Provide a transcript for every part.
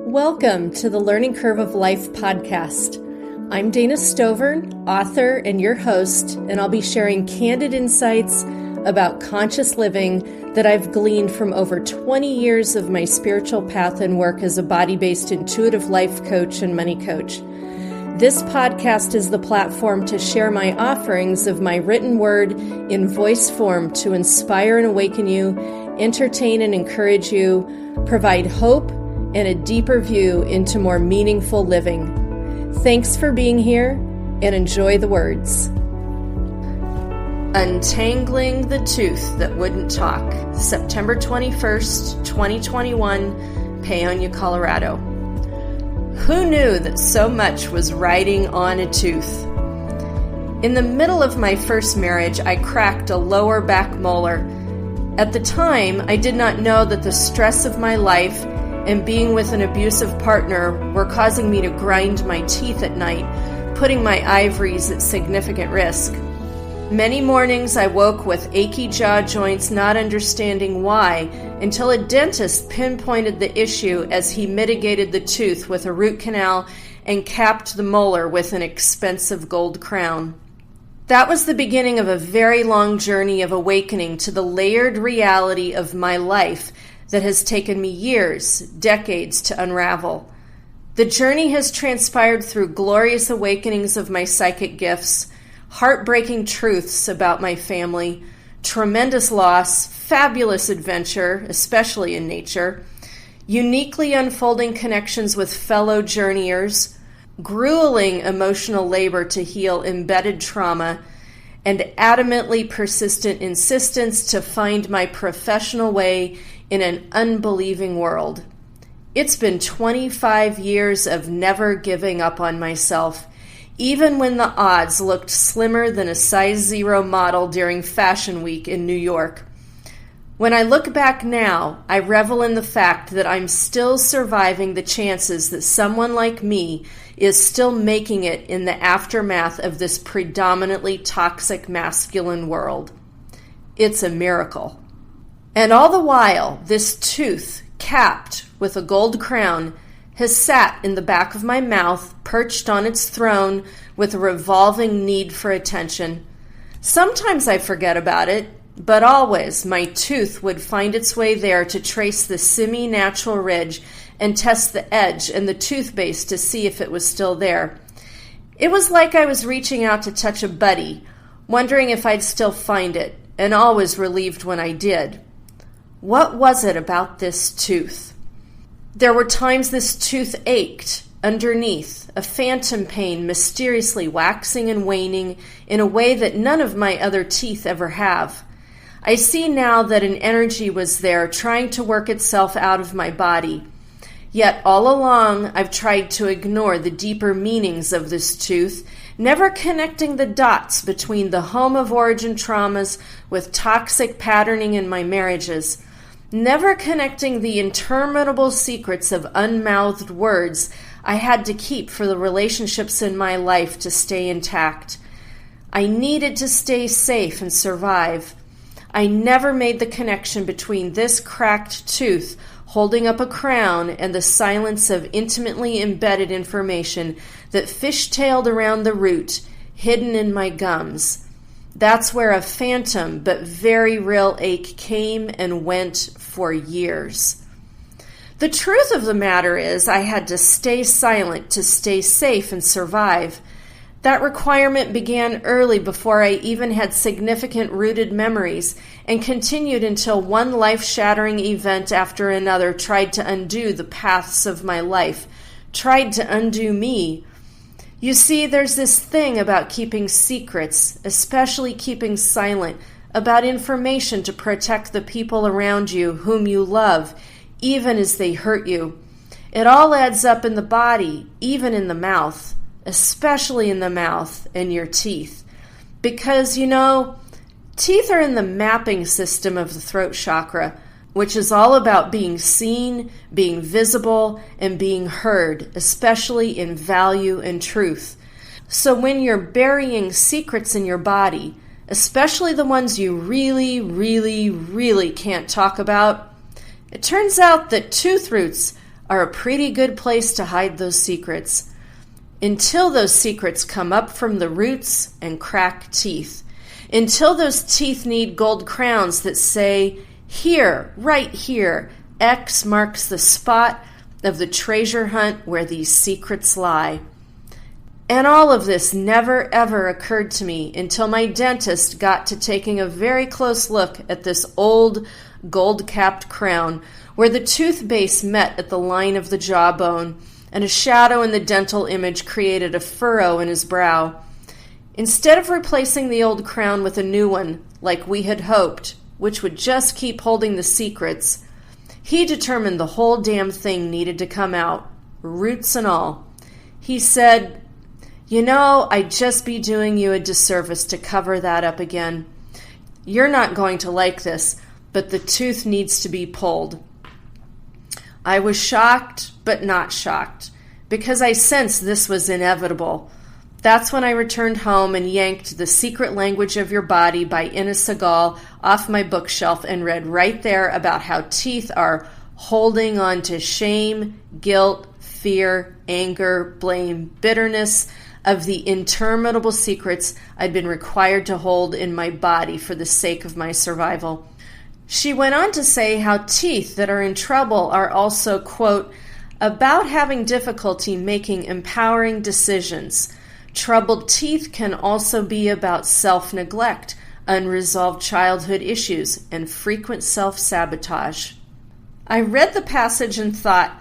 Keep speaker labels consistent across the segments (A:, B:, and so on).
A: Welcome to the Learning Curve of Life podcast. I'm Dana Stovern, author and your host, and I'll be sharing candid insights about conscious living that I've gleaned from over 20 years of my spiritual path and work as a body-based intuitive life coach and money coach. This podcast is the platform to share my offerings of my written word in voice form to inspire and awaken you, entertain and encourage you, provide hope, and a deeper view into more meaningful living. Thanks for being here and enjoy the words. Untangling the Tooth That Wouldn't Talk, September 21st, 2021, Paonia, Colorado. Who knew that so much was riding on a tooth? In the middle of my first marriage, I cracked a lower back molar. At the time, I did not know that the stress of my life and being with an abusive partner were causing me to grind my teeth at night, putting my ivories at significant risk. Many mornings I woke with achy jaw joints, not understanding why, until a dentist pinpointed the issue as he mitigated the tooth with a root canal and capped the molar with an expensive gold crown. That was the beginning of a very long journey of awakening to the layered reality of my life that has taken me years, decades to unravel. The journey has transpired through glorious awakenings of my psychic gifts, heartbreaking truths about my family, tremendous loss, fabulous adventure, especially in nature, uniquely unfolding connections with fellow journeyers, grueling emotional labor to heal embedded trauma, and adamantly persistent insistence to find my professional way in an unbelieving world. It's been 25 years of never giving up on myself, even when the odds looked slimmer than a size 0 model during Fashion Week in New York. When I look back now, I revel in the fact that I'm still surviving the chances that someone like me is still making it in the aftermath of this predominantly toxic masculine world. It's a miracle. And all the while, this tooth, capped with a gold crown, has sat in the back of my mouth, perched on its throne with a revolving need for attention. Sometimes I forget about it, but always my tooth would find its way there to trace the semi-natural ridge and test the edge and the tooth base to see if it was still there. It was like I was reaching out to touch a buddy, wondering if I'd still find it, and always relieved when I did. What was it about this tooth? There were times this tooth ached underneath, a phantom pain mysteriously waxing and waning in a way that none of my other teeth ever have. I see now that an energy was there trying to work itself out of my body. Yet all along I've tried to ignore the deeper meanings of this tooth, never connecting the dots between the home of origin traumas with toxic patterning in my marriages, never connecting the interminable secrets of unmouthed words I had to keep for the relationships in my life to stay intact. I needed to stay safe and survive. I never made the connection between this cracked tooth holding up a crown and the silence of intimately embedded information that fishtailed around the root, hidden in my gums. That's where a phantom but very real ache came and went for years. The truth of the matter is I had to stay silent to stay safe and survive. That requirement began early before I even had significant rooted memories and continued until one life-shattering event after another tried to undo the paths of my life, tried to undo me. You see, there's this thing about keeping secrets, especially keeping silent, about information to protect the people around you whom you love, even as they hurt you. It all adds up in the body, even in the mouth, especially in the mouth and your teeth. Because, teeth are in the mapping system of the throat chakra, which is all about being seen, being visible, and being heard, especially in value and truth. So when you're burying secrets in your body, especially the ones you really, really, really can't talk about, it turns out that tooth roots are a pretty good place to hide those secrets. Until those secrets come up from the roots and crack teeth. Until those teeth need gold crowns that say, here, right here, X marks the spot of the treasure hunt where these secrets lie. And all of this never ever occurred to me until my dentist got to taking a very close look at this old gold-capped crown where the tooth base met at the line of the jawbone, and a shadow in the dental image created a furrow in his brow. Instead of replacing the old crown with a new one, like we had hoped, which would just keep holding the secrets, he determined the whole damn thing needed to come out, roots and all. He said, "You know, I'd just be doing you a disservice to cover that up again. You're not going to like this, but the tooth needs to be pulled." I was shocked, but not shocked, because I sensed this was inevitable. That's when I returned home and yanked The Secret Language of Your Body by Inna Segal off my bookshelf and read right there about how teeth are holding on to shame, guilt, fear, anger, blame, bitterness of the interminable secrets I'd been required to hold in my body for the sake of my survival. She went on to say how teeth that are in trouble are also, quote, about having difficulty making empowering decisions. Troubled teeth can also be about self-neglect, unresolved childhood issues, and frequent self-sabotage. I read the passage and thought,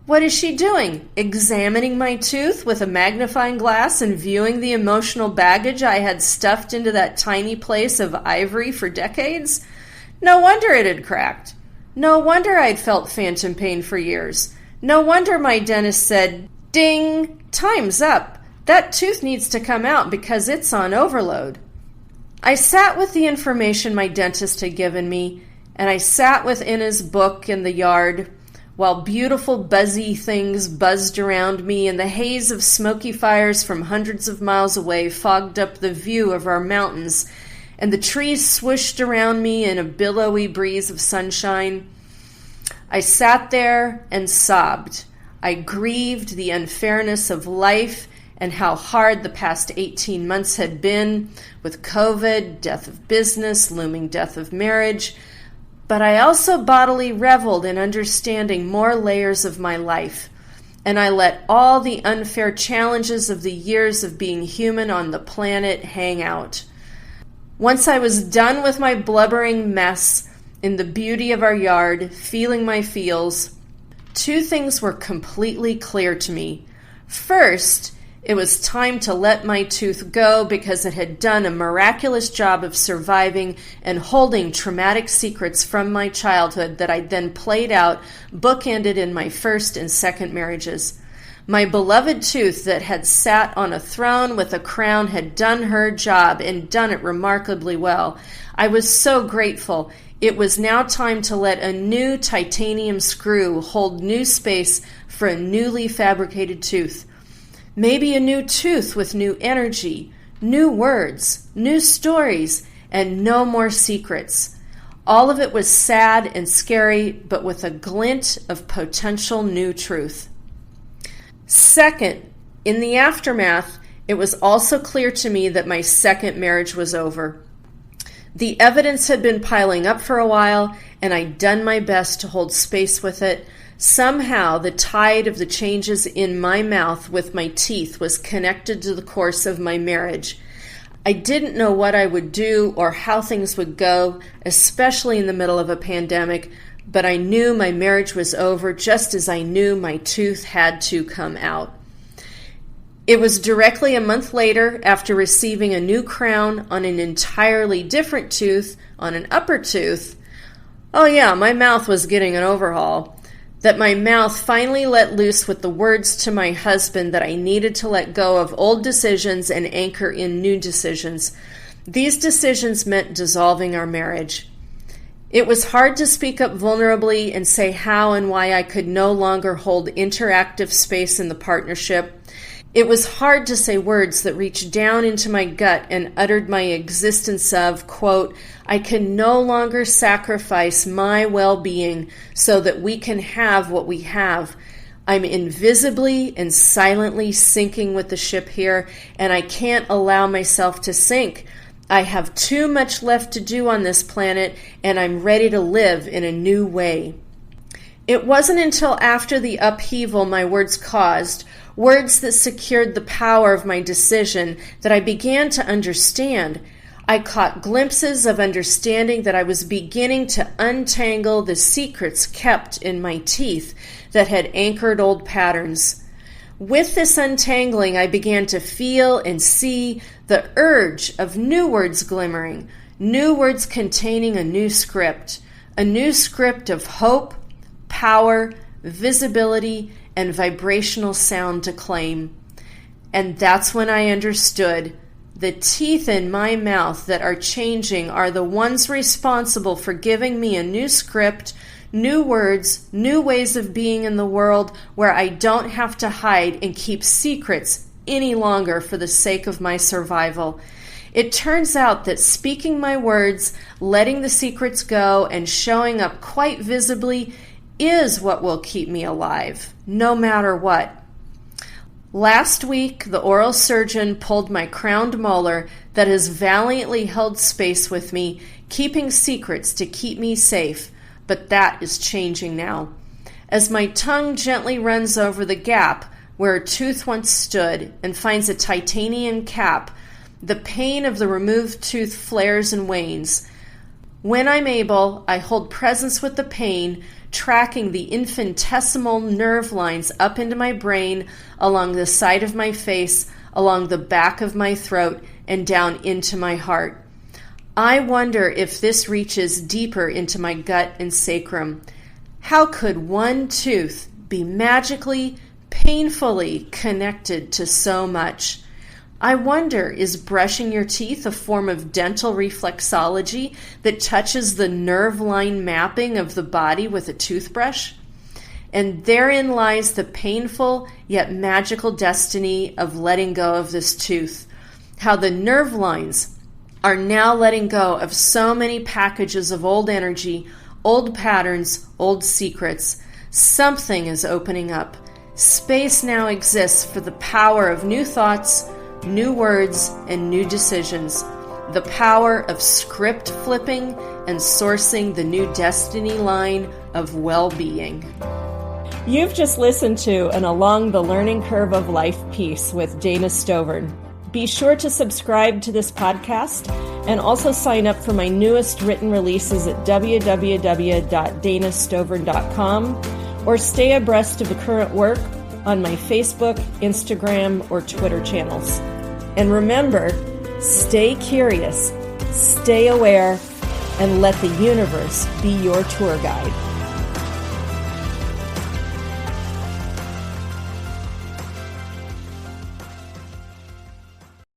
A: what is she doing? Examining my tooth with a magnifying glass and viewing the emotional baggage I had stuffed into that tiny place of ivory for decades? No wonder it had cracked. No wonder I'd felt phantom pain for years. No wonder my dentist said, "Ding, time's up. That tooth needs to come out because it's on overload." I sat with the information my dentist had given me, and I sat with Inna's book in the yard while beautiful buzzy things buzzed around me and the haze of smoky fires from hundreds of miles away fogged up the view of our mountains, and the trees swished around me in a billowy breeze of sunshine. I sat there and sobbed. I grieved the unfairness of life and how hard the past 18 months had been, with COVID, death of business, looming death of marriage. But I also bodily reveled in understanding more layers of my life, and I let all the unfair challenges of the years of being human on the planet hang out. Once I was done with my blubbering mess in the beauty of our yard, feeling my feels, two things were completely clear to me. First, it was time to let my tooth go because it had done a miraculous job of surviving and holding traumatic secrets from my childhood that I then played out, bookended in my first and second marriages. My beloved tooth that had sat on a throne with a crown had done her job and done it remarkably well. I was so grateful. It was now time to let a new titanium screw hold new space for a newly fabricated tooth. Maybe a new tooth with new energy, new words, new stories, and no more secrets. All of it was sad and scary, but with a glint of potential new truth. Second, in the aftermath, it was also clear to me that my second marriage was over. The evidence had been piling up for a while, and I'd done my best to hold space with it. Somehow, the tide of the changes in my mouth with my teeth was connected to the course of my marriage. I didn't know what I would do or how things would go, especially in the middle of a pandemic, but I knew my marriage was over just as I knew my tooth had to come out. It was directly a month later, after receiving a new crown on an entirely different tooth, on an upper tooth, my mouth was getting an overhaul, that my mouth finally let loose with the words to my husband that I needed to let go of old decisions and anchor in new decisions. These decisions meant dissolving our marriage. It was hard to speak up vulnerably and say how and why I could no longer hold interactive space in the partnership. It was hard to say words that reached down into my gut and uttered my existence of, quote, I can no longer sacrifice my well-being so that we can have what we have. I'm invisibly and silently sinking with the ship here, and I can't allow myself to sink. I have too much left to do on this planet, and I'm ready to live in a new way. It wasn't until after the upheaval my words caused, words that secured the power of my decision, that I began to understand. I caught glimpses of understanding that I was beginning to untangle the secrets kept in my teeth that had anchored old patterns. With this untangling, I began to feel and see the urge of new words glimmering, new words containing a new script of hope, power, visibility, and vibrational sound to claim. And that's when I understood the teeth in my mouth that are changing are the ones responsible for giving me a new script, new words, new ways of being in the world where I don't have to hide and keep secrets any longer for the sake of my survival. It turns out that speaking my words, letting the secrets go, and showing up quite visibly is what will keep me alive, no matter what. Last week, the oral surgeon pulled my crowned molar that has valiantly held space with me, keeping secrets to keep me safe, but that is changing now. As my tongue gently runs over the gap where a tooth once stood and finds a titanium cap, the pain of the removed tooth flares and wanes. When I'm able, I hold presence with the pain, tracking the infinitesimal nerve lines up into my brain, along the side of my face, along the back of my throat, and down into my heart. I wonder if this reaches deeper into my gut and sacrum. How could one tooth be magically, painfully connected to so much? I wonder, is brushing your teeth a form of dental reflexology that touches the nerve line mapping of the body with a toothbrush? And therein lies the painful yet magical destiny of letting go of this tooth. How the nerve lines are now letting go of so many packages of old energy, old patterns, old secrets. Something is opening up. Space now exists for the power of new thoughts, new words, and new decisions. The power of script flipping and sourcing the new destiny line of well-being. You've just listened to an Along the Learning Curve of Life piece with Dana Stovern. Be sure to subscribe to this podcast and also sign up for my newest written releases at www.danastovern.com, or stay abreast of the current work on my Facebook, Instagram, or Twitter channels. And remember, stay curious, stay aware, and let the universe be your tour guide.